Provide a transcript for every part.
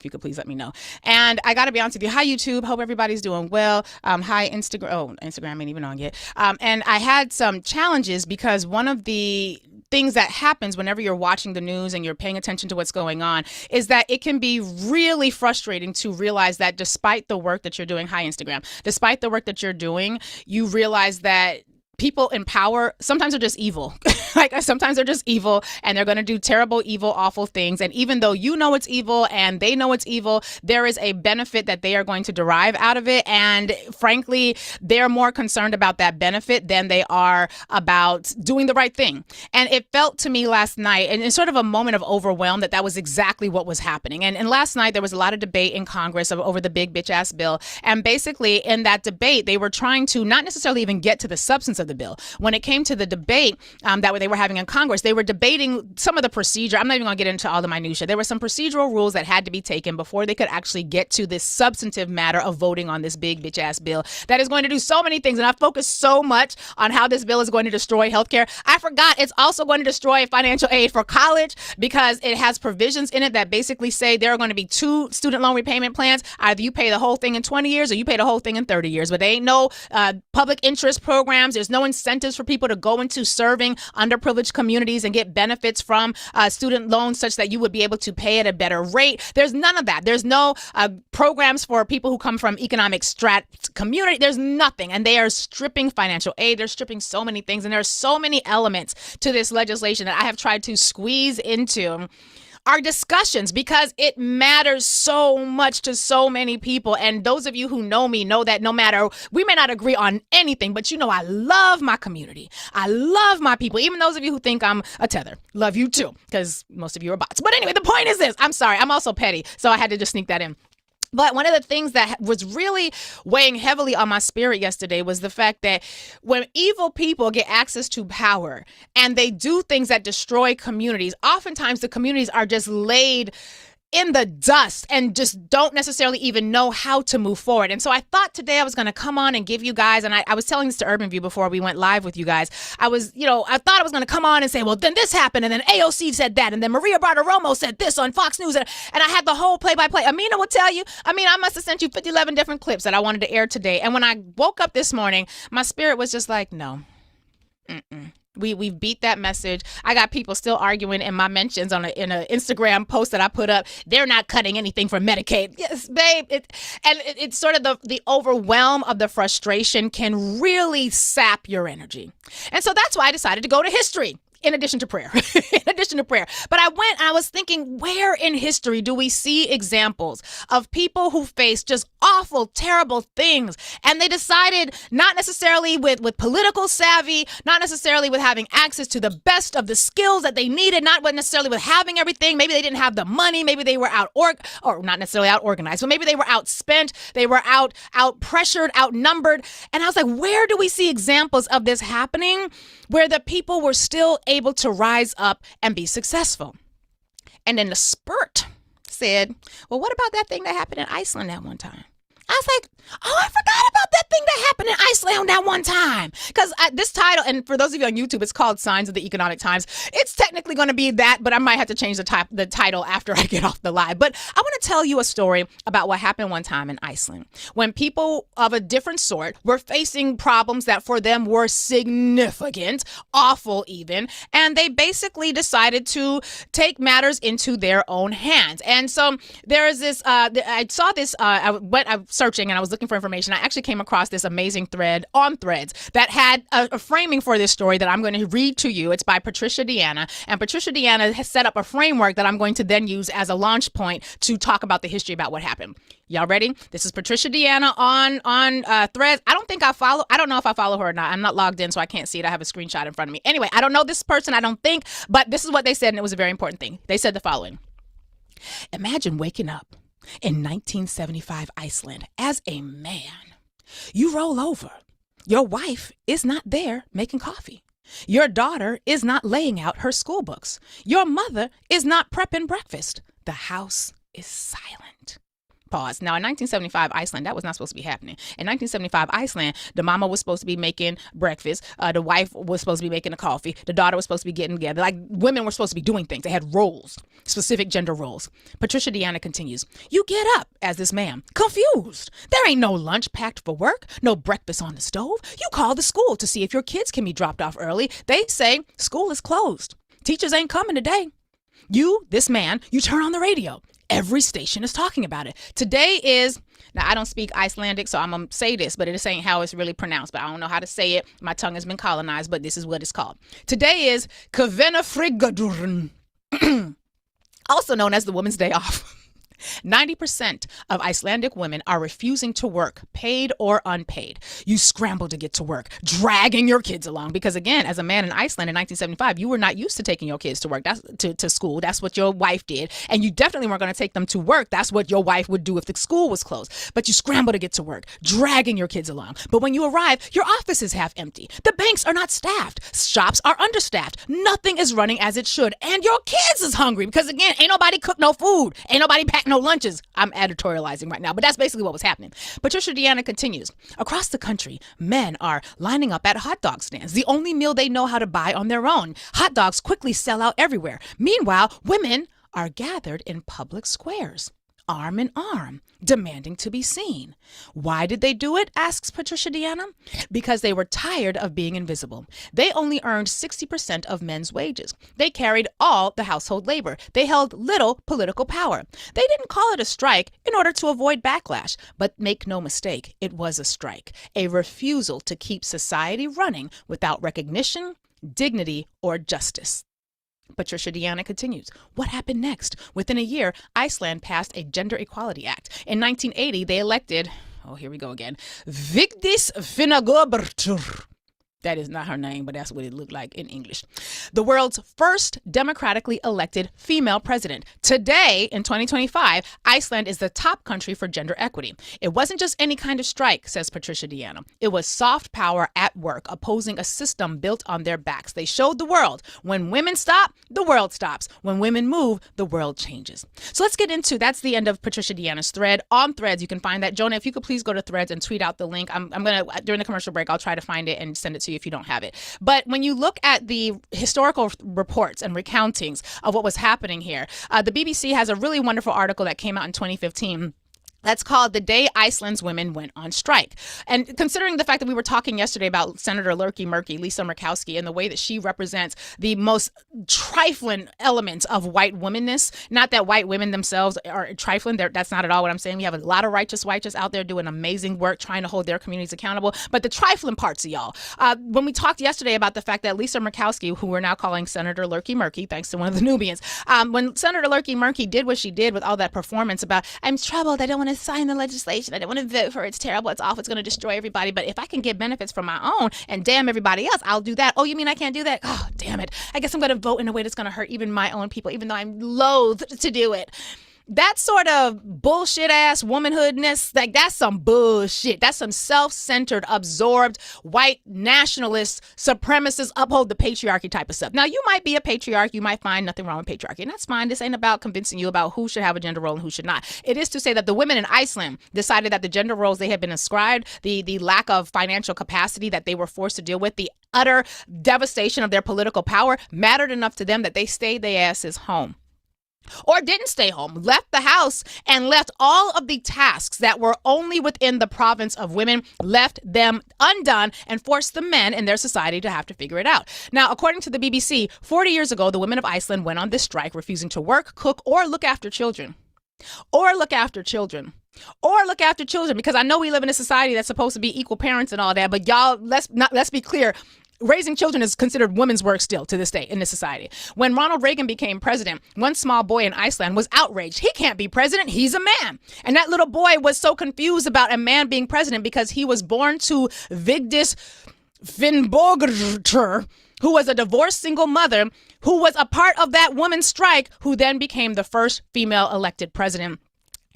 If you could please let me know. And I got to be honest with you. Hi, YouTube. Hope everybody's doing well. Hi, Instagram. Oh, Instagram ain't even on yet. And I had some challenges because one of the things that happens whenever you're watching the news and you're paying attention to what's going on is that it can be really frustrating to realize that despite the work that you're doing, hi, Instagram, despite the work that you're doing, you realize that people in power sometimes are just evil. Like sometimes they're just evil and they're going to do terrible, evil, awful things. And even though you know it's evil and they know it's evil, there is a benefit that they are going to derive out of it. And frankly, they're more concerned about that benefit than they are about doing the right thing. And it felt to me last night, and in sort of a moment of overwhelm, that was exactly what was happening. And last night, there was a lot of debate in Congress over the big bitch ass bill. And basically in that debate, they were trying to not necessarily even get to the substance of the bill. When it came to the debate that they were having in Congress, they were debating some of the procedure. I'm not even going to get into all the minutia. There were some procedural rules that had to be taken before they could actually get to this substantive matter of voting on this big bitch ass bill that is going to do so many things. And I focused so much on how this bill is going to destroy healthcare. I forgot it's also going to destroy financial aid for college because it has provisions in it that basically say there are going to be 2 student loan repayment plans. Either you pay the whole thing in 20 years or you pay the whole thing in 30 years. But there ain't no public interest programs. There's no incentives for people to go into serving underprivileged communities and get benefits from student loans such that you would be able to pay at a better rate. There's none of that. There's no programs for people who come from economic strat community. There's nothing. And they are stripping financial aid. They're stripping so many things. And there are so many elements to this legislation that I have tried to squeeze into our discussions because it matters so much to so many people. And those of you who know me know that no matter, we may not agree on anything, but you know I love my community. I love my people. Even those of you who think I'm a tether, love you too, because most of you are bots. But anyway, the point is this. I'm sorry. I'm also petty, so I had to just sneak that in. But one of the things that was really weighing heavily on my spirit yesterday was the fact that when evil people get access to power and they do things that destroy communities, oftentimes the communities are just laid in the dust and just don't necessarily even know how to move forward. And so I thought today I was going to come on and give you guys, and I was telling this to Urban View before we went live with you guys. I thought I was going to come on and say, well, then this happened, and then AOC said that, and then Maria Bartiromo said this on Fox News, and I had the whole play-by-play. Amina will tell you, I must have sent you 11 different clips that I wanted to air today. And when I woke up this morning, my spirit was just like, no. We've beat that message. I got people still arguing in my mentions in an Instagram post that I put up. They're not cutting anything for Medicaid. Yes, babe. It's sort of the overwhelm of the frustration can really sap your energy. And so that's why I decided to go to history. In addition to prayer. But I went and I was thinking, where in history do we see examples of people who face just awful, terrible things? And they decided not necessarily with political savvy, not necessarily with having access to the best of the skills that they needed, not necessarily with having everything. Maybe they didn't have the money. Maybe they were or not necessarily out organized, but maybe they were outspent. They were out pressured, outnumbered. And I was like, where do we see examples of this happening where the people were still able to rise up and be successful? And then the spurt said, well, what about that thing that happened in Iceland at one time? I was like, oh, I forgot about that thing that happened in Iceland that one time. Because this title, and for those of you on YouTube, it's called Signs of the Economic Times. It's technically going to be that, but I might have to change the title after I get off the live. But I want to tell you a story about what happened one time in Iceland when people of a different sort were facing problems that for them were significant, awful even, and they basically decided to take matters into their own hands. And so there is this, I saw this, I was searching and I was looking for information. I actually came across this amazing thread on Threads that had a framing for this story that I'm going to read to you. It's by Patricia Deanna, and Patricia Deanna has set up a framework that I'm going to then use as a launch point to talk about the history about what happened. Y'all ready? This is Patricia Deanna on Threads. I don't know if I follow her or not. I'm not logged in, so I can't see it. I have a screenshot in front of me. Anyway, I don't know this person, I don't think, but this is what they said, and it was a very important thing. They said the following. Imagine waking up in 1975 Iceland as a man. You roll over. Your wife is not there making coffee. Your daughter is not laying out her school books. Your mother is not prepping breakfast. The house is silent. Pause. Now, in 1975, Iceland, that was not supposed to be happening. In 1975, Iceland, the mama was supposed to be making breakfast. The wife was supposed to be making the coffee. The daughter was supposed to be getting together. Like, women were supposed to be doing things. They had roles, specific gender roles. Patricia Deanna continues, you get up as this man, confused. There ain't no lunch packed for work, no breakfast on the stove. You call the school to see if your kids can be dropped off early. They say school is closed. Teachers ain't coming today. You, this man, you turn on the radio. Every station is talking about it. Today is, now I don't speak Icelandic, so I'm going to say this, but it ain't how it's really pronounced, but I don't know how to say it. My tongue has been colonized, but this is what it's called. Today is Kvenafrigadurinn, also known as the Women's Day Off. 90% of Icelandic women are refusing to work, paid or unpaid. You scramble to get to work, dragging your kids along. Because again, as a man in Iceland in 1975, you were not used to taking your kids to work, to school. That's what your wife did. And you definitely weren't going to take them to work. That's what your wife would do if the school was closed. But you scramble to get to work, dragging your kids along. But when you arrive, your office is half empty. The banks are not staffed. Shops are understaffed. Nothing is running as it should. And your kids is hungry because again, ain't nobody cook no food. Ain't nobody pack no lunches. I'm editorializing right now, but that's basically what was happening. Patricia Deanna continues, across the country, men are lining up at hot dog stands, the only meal they know how to buy on their own. Hot dogs quickly sell out everywhere. Meanwhile, women are gathered in public squares, arm in arm, demanding to be seen. Why did they do it? Asks Patricia Deanna. Because they were tired of being invisible. They only earned 60% of men's wages. They carried all the household labor. They held little political power. They didn't call it a strike in order to avoid backlash. But make no mistake, it was a strike, a refusal to keep society running without recognition, dignity, or justice. Patricia Deanna continues, what happened next? Within a year, Iceland passed a Gender Equality Act. In 1980, they elected, oh, here we go again, Vigdis Finnbogadóttir. That is not her name, but that's what it looked like in English. The world's first democratically elected female president. Today, in 2025, Iceland is the top country for gender equity. It wasn't just any kind of strike, says Patricia Deanna. It was soft power at work, opposing a system built on their backs. They showed the world, when women stop, the world stops. When women move, the world changes. So let's get into, that's the end of Patricia Deanna's thread. On Threads, you can find that. Jonah, if you could please go to Threads and tweet out the link. I'm going to, during the commercial break, I'll try to find it and send it to you if you don't have it. But when you look at the historical reports and recountings of what was happening here, the BBC has a really wonderful article that came out in 2015 that's called The Day Iceland's Women Went on Strike. And considering the fact that we were talking yesterday about Senator Lisa Murkowski, and the way that she represents the most trifling elements of white womanness, not that white women themselves are trifling, that's not at all what I'm saying. We have a lot of righteous out there doing amazing work, trying to hold their communities accountable, but the trifling parts of y'all. When we talked yesterday about the fact that Lisa Murkowski, who we're now calling Senator Lurky Murky, thanks to one of the Nubians, when Senator Lurky Murky did what she did with all that performance about, I'm troubled, I don't want to sign the legislation, I don't want to vote for it, it's terrible, it's awful, it's going to destroy everybody, but if I can get benefits from my own and damn everybody else, I'll do that. Oh, you mean I can't do that? Oh, damn it. I guess I'm going to vote in a way that's going to hurt even my own people, even though I'm loath to do it. That sort of bullshit ass womanhoodness, like that's some bullshit. That's some self-centered, absorbed, white nationalist, supremacist, uphold the patriarchy type of stuff. Now, you might be a patriarch. You might find nothing wrong with patriarchy, and that's fine. This ain't about convincing you about who should have a gender role and who should not. It is to say that the women in Iceland decided that the gender roles they had been ascribed, the lack of financial capacity that they were forced to deal with, the utter devastation of their political power mattered enough to them that they stayed their asses home. Or didn't stay home, left the house and left all of the tasks that were only within the province of women, left them undone and forced the men in their society to have to figure it out. Now, according to the BBC, 40 years ago, the women of Iceland went on this strike, refusing to work, cook, or look after children. Because I know we live in a society that's supposed to be equal parents and all that, but y'all, let's be clear. Raising children is considered women's work still to this day in this society. When Ronald Reagan became president, one small boy in Iceland was outraged. He can't be president. He's a man. And that little boy was so confused about a man being president because he was born to Vigdis Finnbogadóttir, who was a divorced single mother, who was a part of that woman's strike, who then became the first female elected president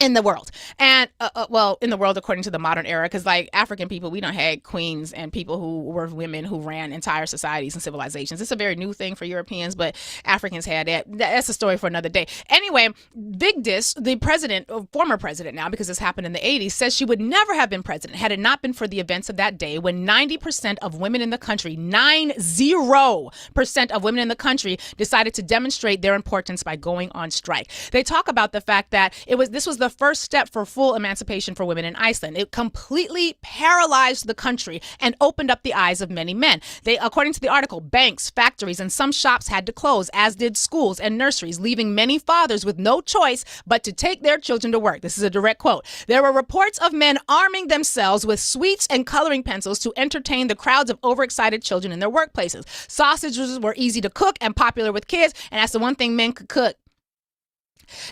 in the world. And well, in the world according to the modern era, because like African people, we don't had queens and people who were women who ran entire societies and civilizations. It's a very new thing for Europeans, but Africans had that. That's a story for another day. Anyway, Vigdis, the president, former president now, because this happened in the 80s, says she would never have been president had it not been for the events of that day when 90% of women in the country, 90% of women in the country decided to demonstrate their importance by going on strike. They talk about the fact that this was the first step for full emancipation for women in Iceland. It completely paralyzed the country and opened up the eyes of many men. According to the article, banks, factories, and some shops had to close, as did schools and nurseries, leaving many fathers with no choice but to take their children to work. This is a direct quote. There were reports of men arming themselves with sweets and coloring pencils to entertain the crowds of overexcited children in their workplaces. Sausages were easy to cook and popular with kids, and that's the one thing men could cook.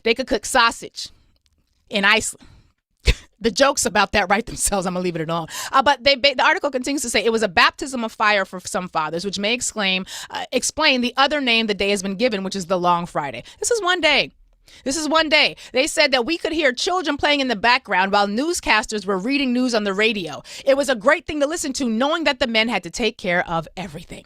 They could cook sausage in Iceland. The jokes about that write themselves. I'm going to leave it alone. But the article continues to say it was a baptism of fire for some fathers, which may explain the other name the day has been given, which is the Long Friday. This is one day. They said that we could hear children playing in the background while newscasters were reading news on the radio. It was a great thing to listen to, knowing that the men had to take care of everything.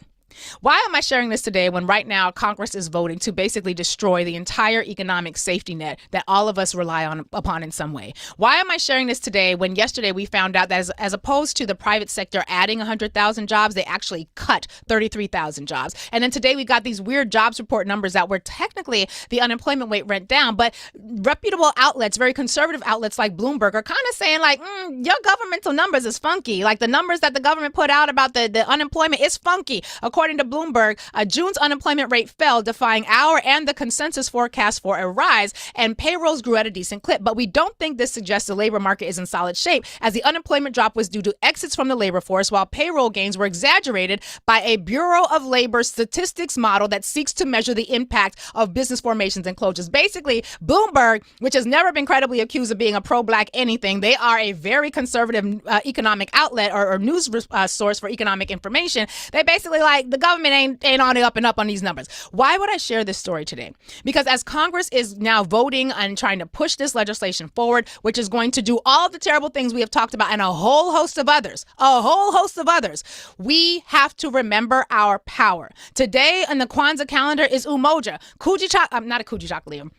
Why am I sharing this today when right now Congress is voting to basically destroy the entire economic safety net that all of us rely upon in some way? Why am I sharing this today when yesterday we found out that as opposed to the private sector adding 100,000 jobs, they actually cut 33,000 jobs? And then today we got these weird jobs report numbers that were technically the unemployment rate went down, but reputable outlets, very conservative outlets like Bloomberg are kind of saying like, your governmental numbers is funky. Like the numbers that the government put out about the unemployment is funky. According to Bloomberg, June's unemployment rate fell, defying our and the consensus forecast for a rise, and payrolls grew at a decent clip. But we don't think this suggests the labor market is in solid shape, as the unemployment drop was due to exits from the labor force, while payroll gains were exaggerated by a Bureau of Labor statistics model that seeks to measure the impact of business formations and closures. Basically, Bloomberg, which has never been credibly accused of being a pro-black anything, they are a very conservative economic outlet or news source for economic information. They basically like, the government ain't on the up and up on these numbers. Why would I share this story today? Because as Congress is now voting and trying to push this legislation forward, which is going to do all the terrible things we have talked about and a whole host of others, we have to remember our power. Today on the Kwanzaa calendar is Umoja. Not a Kujichagulia.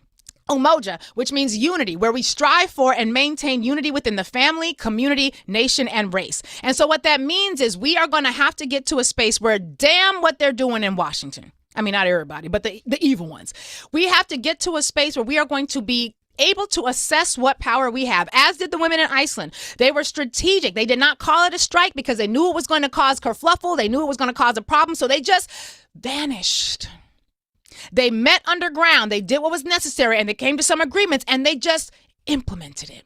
Umoja, which means unity, where we strive for and maintain unity within the family, community, nation, and race. And so what that means is we are going to have to get to a space where damn what they're doing in Washington. I mean, not everybody, but the evil ones. We have to get to a space where we are going to be able to assess what power we have, as did the women in Iceland. They were strategic. They did not call it a strike because they knew it was going to cause kerfluffle. They knew it was going to cause a problem. So they just vanished. They met underground, they did what was necessary, and they came to some agreements, and they just implemented it.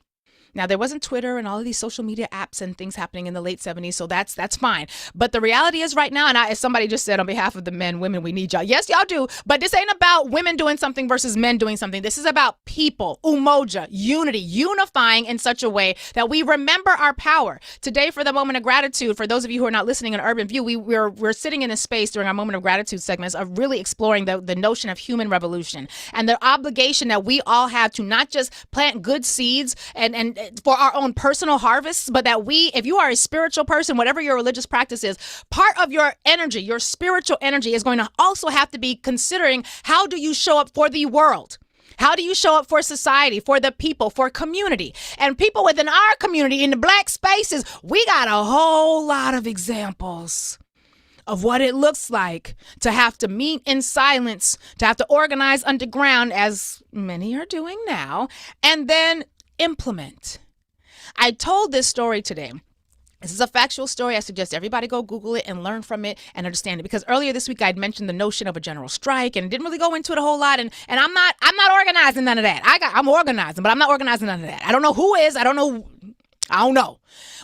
Now, there wasn't Twitter and all of these social media apps and things happening in the late 70s, so that's fine. But the reality is right now, and as somebody just said on behalf of the men, women, we need y'all. Yes, y'all do. But this ain't about women doing something versus men doing something. This is about people, umoja, unity, unifying in such a way that we remember our power. Today, for the moment of gratitude, for those of you who are not listening in Urban View, we're sitting in a space during our moment of gratitude segments of really exploring the notion of human revolution and the obligation that we all have to not just plant good seeds and for our own personal harvests, but that if you are a spiritual person, whatever your religious practice is, part of your energy, your spiritual energy is going to also have to be considering how do you show up for the world? How do you show up for society, for the people, for community? And people within our community, in the black spaces, we got a whole lot of examples of what it looks like to have to meet in silence, to have to organize underground, as many are doing now, and then implement. I told this story today. This is a factual story. I suggest everybody go Google it and learn from it and understand it. Because earlier this week I'd mentioned the notion of a general strike and didn't really go into it a whole lot. And I'm not organizing none of that. I'm organizing, but I'm not organizing none of that. I don't know who is. I don't know.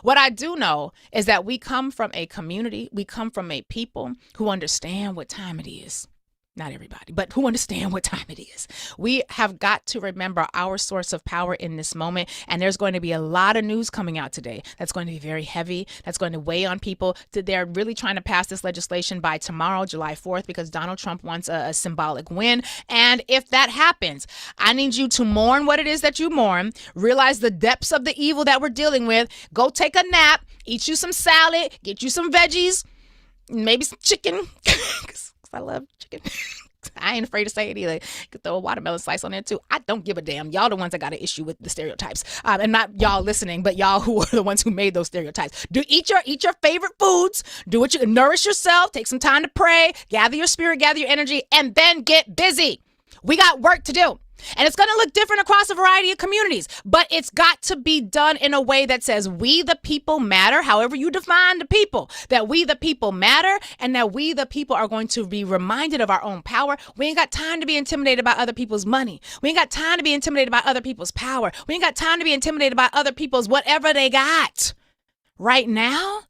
What I do know is that we come from a community. We come from a people who understand what time it is. Not everybody, but who understand what time it is. We have got to remember our source of power in this moment. And there's going to be a lot of news coming out today that's going to be very heavy. That's going to weigh on people. They're really trying to pass this legislation by tomorrow, July 4th, because Donald Trump wants a symbolic win. And if that happens, I need you to mourn what it is that you mourn, realize the depths of the evil that we're dealing with, go take a nap, eat you some salad, get you some veggies, maybe some chicken, because I love chicken. I ain't afraid to say it either. You could throw a watermelon slice on there too. I don't give a damn. Y'all the ones that got an issue with the stereotypes. And not y'all listening, but y'all who are the ones who made those stereotypes. Eat your favorite foods. Do what you nourish yourself. Take some time to pray. Gather your spirit, gather your energy, and then get busy. We got work to do. And it's going to look different across a variety of communities, but it's got to be done in a way that says we the people matter, however you define the people, that we the people matter, and that we the people are going to be reminded of our own power. We ain't got time to be intimidated by other people's money. We ain't got time to be intimidated by other people's power. We ain't got time to be intimidated by other people's whatever they got. Right now,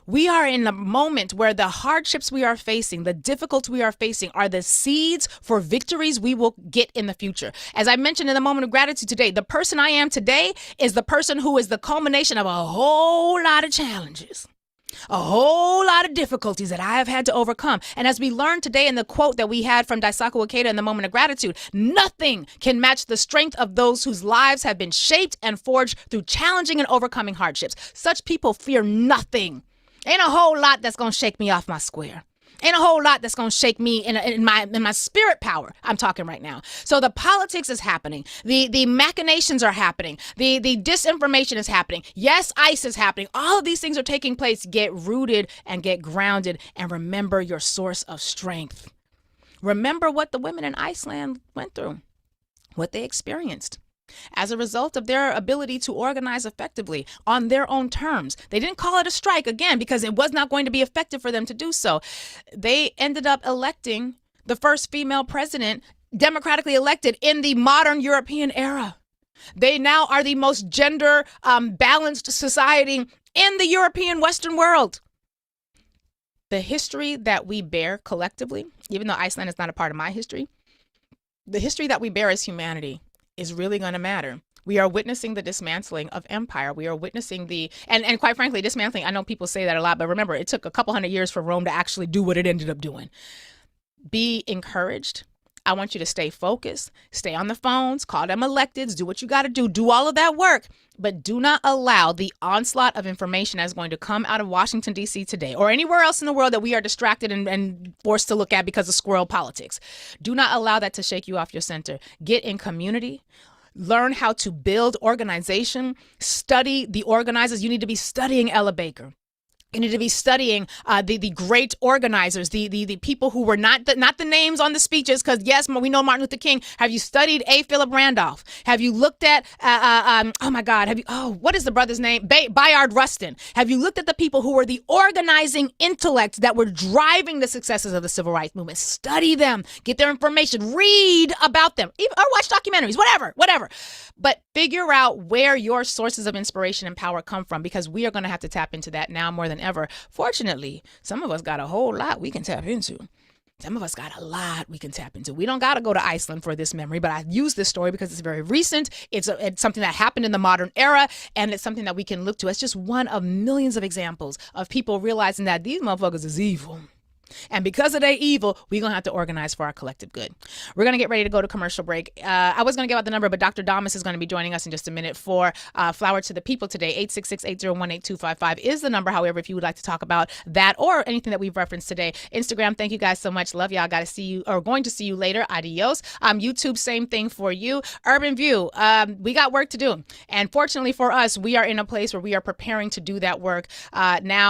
we are in a moment where the hardships we are facing, the difficulties we are facing are the seeds for victories we will get in the future. As I mentioned in the moment of gratitude today, the person I am today is the person who is the culmination of a whole lot of challenges, a whole lot of difficulties that I have had to overcome. And as we learned today in the quote that we had from Daisaku Ikeda in the moment of gratitude, nothing can match the strength of those whose lives have been shaped and forged through challenging and overcoming hardships. Such people fear nothing. Ain't a whole lot that's going to shake me off my square. Ain't a whole lot that's going to shake me in my spirit power. I'm talking right now. So the politics is happening. The machinations are happening. The disinformation is happening. Yes, ICE is happening. All of these things are taking place. Get rooted and get grounded and remember your source of strength. Remember what the women in Iceland went through, what they experienced. As a result of their ability to organize effectively on their own terms. They didn't call it a strike, again, because it was not going to be effective for them to do so. They ended up electing the first female president, democratically elected in the modern European era. They now are the most gender balanced society in the European Western world. The history that we bear collectively, even though Iceland is not a part of my history, the history that we bear as humanity is really going to matter. We are witnessing the dismantling of empire. We are witnessing and quite frankly, dismantling. I know people say that a lot, but remember, it took a couple hundred years for Rome to actually do what it ended up doing. Be encouraged. I want you to stay focused, stay on the phones, call them electeds, do what you got to do all of that work, but do not allow the onslaught of information that's going to come out of Washington, D.C. today or anywhere else in the world that we are distracted and forced to look at because of squirrel politics. Do not allow that to shake you off your center. Get in community. Learn how to build organization. Study the organizers. You need to be studying Ella Baker. You need to be studying the great organizers, the people who were not the names on the speeches, because yes, we know Martin Luther King. Have you studied A. Philip Randolph? Have you looked at oh my God? What is the brother's name? Bayard Rustin. Have you looked at the people who were the organizing intellects that were driving the successes of the civil rights movement? Study them, get their information, read about them, or watch documentaries, whatever. But figure out where your sources of inspiration and power come from, because we are going to have to tap into that now more than ever. Fortunately, some of us got a whole lot we can tap into. Some of us got a lot we can tap into. We don't got to go to Iceland for this memory, but I use this story because it's very recent. It's something that happened in the modern era, and it's something that we can look to as just one of millions of examples of people realizing that these motherfuckers is evil. And because of their evil, we're going to have to organize for our collective good. We're going to get ready to go to commercial break. I was going to give out the number, but Dr. Damas is going to be joining us in just a minute for Flower to the People today. 866-801-8255 is the number. However, if you would like to talk about that or anything that we've referenced today. Instagram, thank you guys so much. Love y'all. Got to see you, or going to see you later. Adios. YouTube, same thing for you. Urban View, we got work to do. And fortunately for us, we are in a place where we are preparing to do that work now.